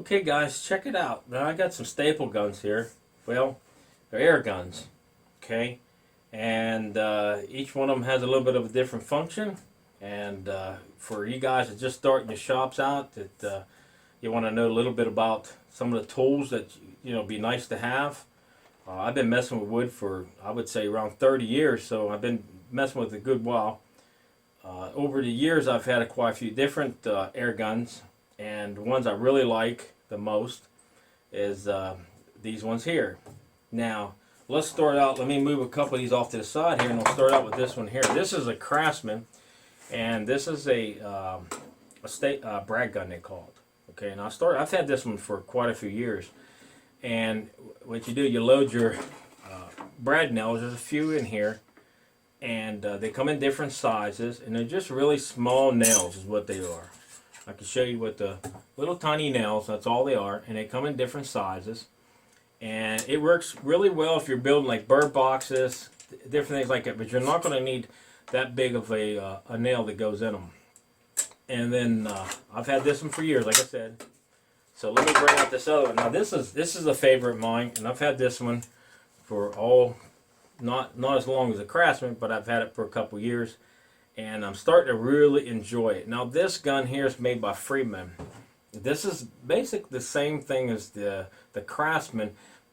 Okay guys, check it out. Now I got some staple guns here. Well, they're air guns, okay? And each one of them has a little bit of a different function. And for you guys that just starting your shops out, that you want to know a little bit about some of the tools that be nice to have. I've been messing with wood for, I would say, around 30 years, so I've been messing with it a good while. Over the years, I've had quite a few different air guns, and the ones I really like the most is these ones here. Now, let's start out. Let me move a couple of these off to the side here, and we'll start out with this one here. This is a Craftsman, and this is a brad gun, they call it. Okay, and I've had this one for quite a few years. And what you do, you load your brad nails. There's a few in here, and they come in different sizes, and they're just really small nails is what they are. I can show you with the little tiny nails. That's all they are, and they come in different sizes. And it works really well if you're building like bird boxes, different things like that. But you're not going to need that big of a nail that goes in them. And then I've had this one for years, like I said. So let me bring out this other one. Now this is a favorite of mine, and I've had this one for not as long as a Craftsman, but I've had it for a couple years, and I'm starting to really enjoy it. Now this gun here is made by Freeman. This is basically the same thing as the Craftsman,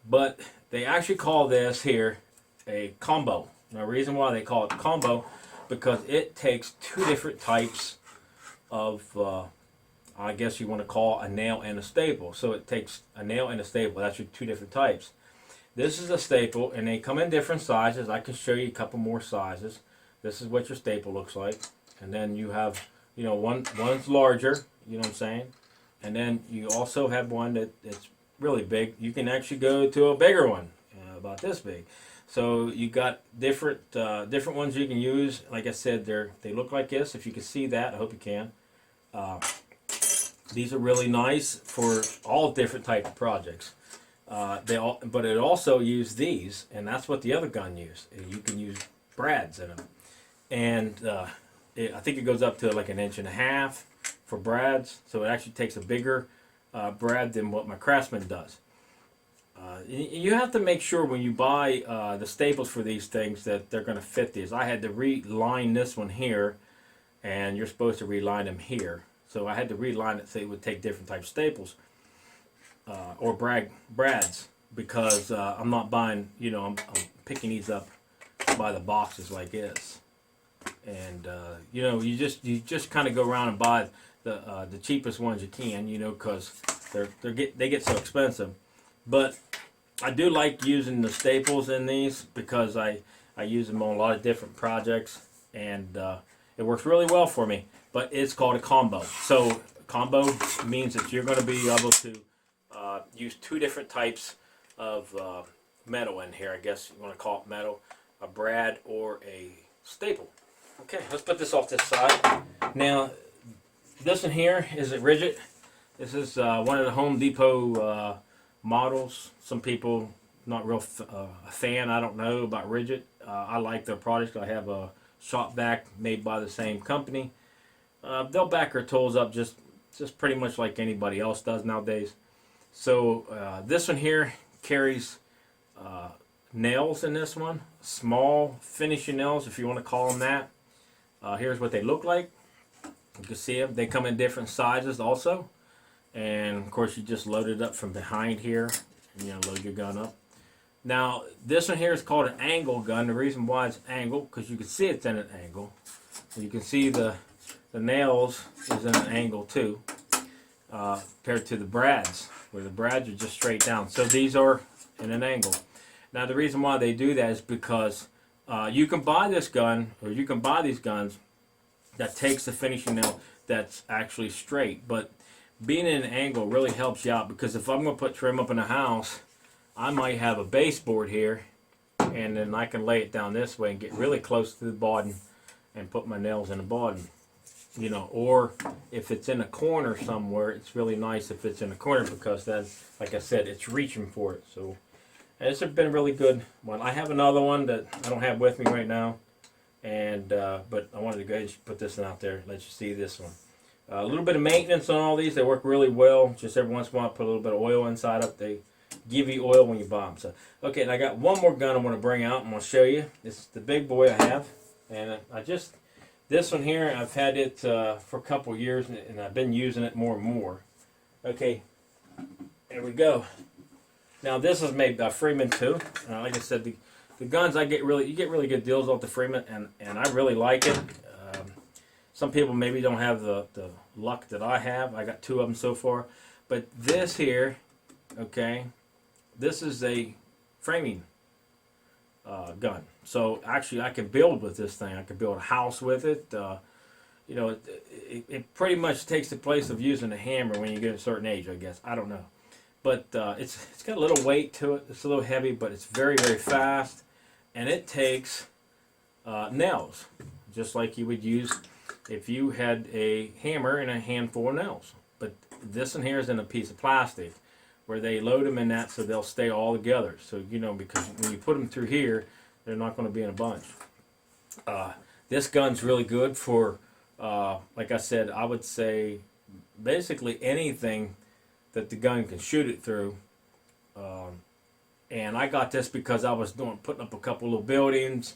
but they actually call this here a combo. Now the reason why they call it combo, because it takes two different types of I guess you want to call a nail and a staple. So it takes a nail and a staple. That's your two different types. This is a staple, and they come in different sizes. I can show you a couple more sizes. This is what your staple looks like. And then you have, one's larger, you know what I'm saying? And then you also have one that's really big. You can actually go to a bigger one, about this big. So you got different ones you can use. Like I said, they look like this. If you can see that, I hope you can. These are really nice for all different type of projects. But it also used these, and that's what the other gun used. You can use brads in them, and I think it goes up to like 1.5 inches for brads. So it actually takes a bigger brad than what my Craftsman does. You have to make sure when you buy the staples for these things that they're going to fit these. I had to reline this one here, and you're supposed to reline them here. So I had to reline it so it would take different types of staples or brads, because I'm not buying, I'm picking these up by the boxes like this. And you just kind of go around and buy the cheapest ones you can, because they get so expensive. But I do like using the staples in these because I use them on a lot of different projects, and it works really well for me. But it's called a combo. So combo means that you're going to be able to use two different types of metal in here. I guess you want to call it metal, a brad or a staple. Okay, let's put this off this side. Now, this one here is a rigid. This is one of the Home Depot models. Some people not real a fan. I don't know about rigid. I like their products. I have a shop vac made by the same company. They'll back their tools up just pretty much like anybody else does nowadays. So this one here carries nails in this one, small finishing nails if you want to call them that. Here's what they look like. You can see them. They come in different sizes also. And of course you just load it up from behind here and load your gun up. Now this one here is called an angle gun. The reason why it's angle, because you can see it's in an angle. You can see the nails is in an angle too, compared to the brads, where the brads are just straight down. So these are in an angle. Now the reason why they do that is because you can buy this gun, or you can buy these guns that takes the finishing nail that's actually straight. But being in an angle really helps you out, because if I'm going to put trim up in a house, I might have a baseboard here, and then I can lay it down this way and get really close to the bottom and put my nails in the bottom. Or if it's in a corner somewhere, it's really nice if it's in a corner, because then, like I said, it's reaching for it. So it's been a really good one. I have another one that I don't have with me right now, and but I wanted to go ahead and put this one out there, let you see this one. A little bit of maintenance on all these. They work really well. Just every once in a while, put a little bit of oil inside up. They give you oil when you buy them. So, okay, and I got one more gun I want to bring out. I'm going to show you. This is the big boy I have. And this one here, I've had it for a couple years, and I've been using it more and more. Okay, there we go. Now, this is made by Freeman too. Like I said, the guns you get really good deals off the Freeman, and I really like it. Some people maybe don't have the luck that I have. I got 2 of them so far. But this here, okay, this is a framing gun. So actually I can build with this thing. I can build a house with it. You know, it pretty much takes the place of using a hammer when you get a certain age, I guess. I don't know. But it's got a little weight to it. It's a little heavy, but it's very, very fast. And it takes nails, just like you would use if you had a hammer and a handful of nails. But this one here is in a piece of plastic where they load them in that so they'll stay all together. So, you know, because when you put them through here, they're not going to be in a bunch. This gun's really good for, like I said, I would say basically anything that the gun can shoot it through. And I got this because I was putting up a couple little buildings.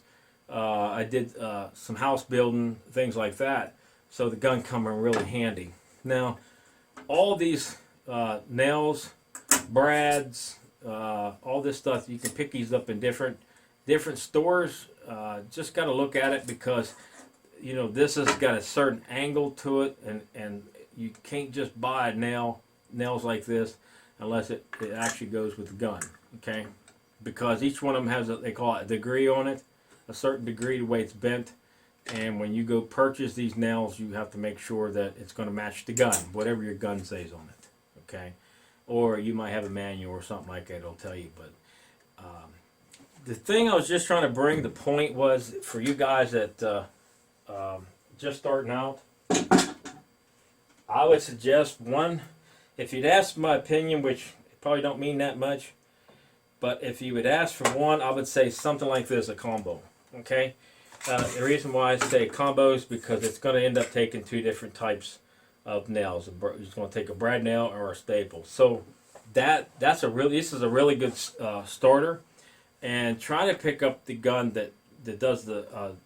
I did some house building, things like that. So the gun come in really handy. Now, all these nails, brads, all this stuff, you can pick these up in different stores. Just got to look at it because, you know, this has got a certain angle to it, and you can't just buy nails like this unless it actually goes with the gun, okay? Because each one of them has they call it a degree on it, a certain degree the way it's bent, and when you go purchase these nails, you have to make sure that it's going to match the gun, whatever your gun says on it, okay? Or you might have a manual or something like that, it'll tell you. But the thing I was just trying to bring, the point was for you guys that just starting out, I would suggest one, if you'd ask my opinion, which probably don't mean that much, but if you would ask for one, I would say something like this, a combo, okay? The reason why I say combo is because it's going to end up taking 2 different types of nails. It's going to take a brad nail or a staple. So this is a really good starter. And try to pick up the gun that does the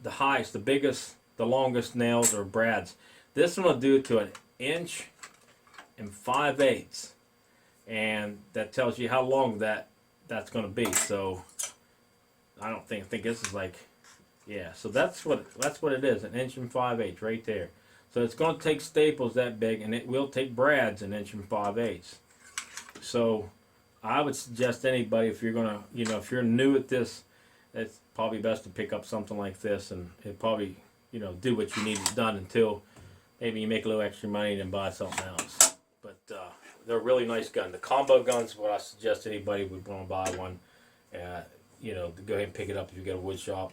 highest, the biggest, the longest nails or brads. This one will do to 1 inch and 5/8, and that tells you how long that's going to be. So I think this is like, yeah. So that's what it is, 1 inch and 5/8 right there. So it's going to take staples that big, and it will take brads 1 inch and 5/8. So I would suggest anybody, if you're gonna, you know, if you're new at this, it's probably best to pick up something like this, and it probably, you know, do what you need done until maybe you make a little extra money and buy something else. But they're a really nice gun. The combo guns, what I suggest anybody would want to buy one, you know, to go ahead and pick it up if you get a wood shop,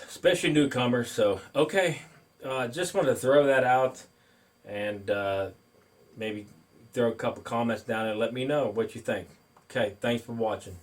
especially newcomers. So okay, just wanted to throw that out, and maybe throw a couple comments down and let me know what you think. Okay, thanks for watching.